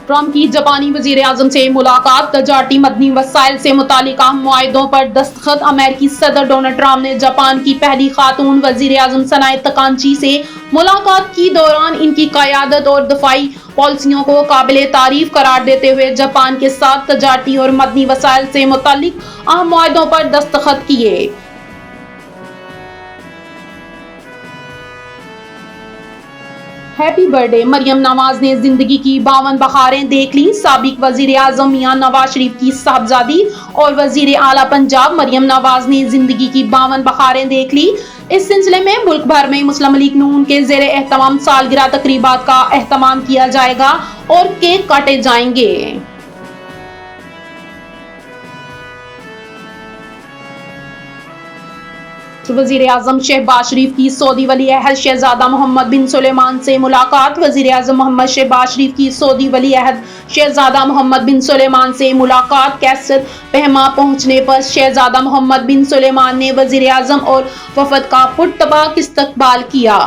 Trump की जापानी वजीर आजम से मुलाकात, तजारती मदनी वसाइल से मुतालिक अहम मुआहिदों पर दस्तखत। अमेरिकी सदर डोनाल्ड ट्रंप ने जापान की पहली खातून वजीर आजम सनाए तकांची से मुलाकात की दौरान इनकी क़यादत और दफाई पॉलिसियों को काबिल तारीफ करार देते हुए जापान के साथ तजारती और मदनी वसाइल से मुतालिक अहम मुआहिदों पर दस्तखत किए। Happy birthday. मरियम नवाज ने जिंदगी की 52 बहारें देख ली। साबिक वजीर आजम मियां नवाज शरीफ की साहबजादी और वजीर आला पंजाब मरियम नवाज ने जिंदगी की 52 बहारें देख ली। इस सिलसिले में मुल्क भर में मुस्लिम लीग नून के ज़ेरे एहतमाम सालगिरह तकरीबात का एहतमाम किया जाएगा और केक काटे जाएंगे। वजीर आजम शहबाज शरीफ की सऊदी वली अहद शहजादा मोहम्मद बिन सुलेमान से मुलाकात। वजीर आजम मोहम्मद शहबाज शरीफ की सऊदी वली अहद शहजादा मोहम्मद बिन सुलेमान से मुलाकात। कैसर पहमा पहुंचने पर शहजादा मोहम्मद बिन सुलेमान ने वजीर आजम और वफद का पुरतबाक इस्तकबाल किया।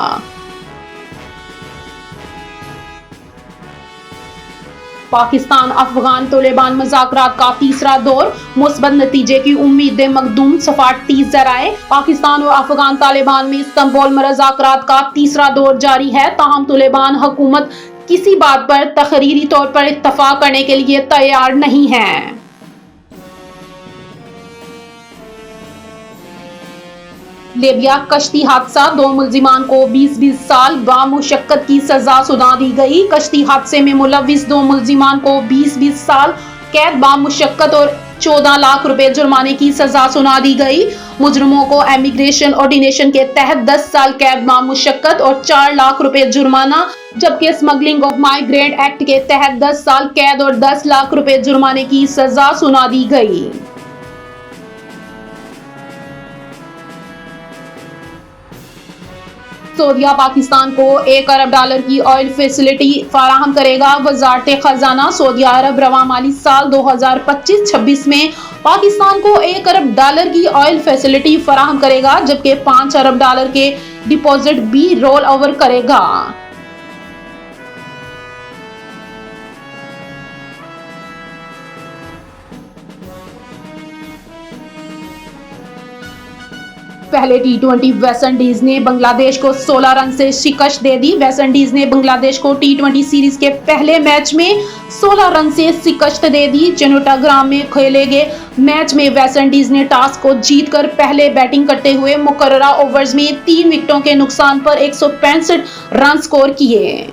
पाकिस्तान अफगान तालिबान मुज़ाकरात का तीसरा दौर, मुस्बत नतीजे की उम्मीदें मखदूम, सफारती ज़राए। पाकिस्तान और अफगान तालिबान में इस्तांबुल में मुज़ाकरात का तीसरा दौर जारी है। ताहम तालिबान हुकूमत किसी बात पर तकरीरी तौर पर इत्तफाक करने के लिए तैयार नहीं है। लीबिया कश्ती हादसा, 2 मुल्जिमान को 20-20 साल बामुशक्कत की सजा सुना दी गई। कश्ती हादसे में मुलविस 2 मुल्जिमान को 20-20 साल कैद बामुशक्कत और 14 लाख रुपए जुर्माने की सजा सुना दी गई। मुजरिमों को इमिग्रेशन ऑर्डिनेशन के तहत 10 साल कैद बामुशक्कत और 4 लाख रुपए जुर्माना, जबकि स्मगलिंग ऑफ माइग्रेंट एक्ट के तहत 10 साल कैद और 10 लाख रुपए जुर्माने की सजा सुना दी गई। सऊदीया पाकिस्तान को $1 अरब की ऑयल फैसिलिटी फराहम करेगा। वज़ारत खजाना सऊदी अरब रवा माली साल 2025-26 में पाकिस्तान को $1 अरब की ऑयल फैसिलिटी फराहम करेगा, जबकि $5 अरब के डिपॉजिट भी रोल ओवर करेगा। पहले T20 वेस्टइंडीज ने बांग्लादेश को 16 रन से शिकस्त दे दी। वेस्टइंडीज ने बांग्लादेश को T20 सीरीज के पहले मैच में 16 रन से शिकस्त दे दी। चट्टग्राम में खेले गए मैच में वेस्टइंडीज ने टॉस को जीतकर पहले बैटिंग करते हुए मुकर्ररा ओवर्स में 3 विकेटों के नुकसान पर 165 रन स्कोर किए।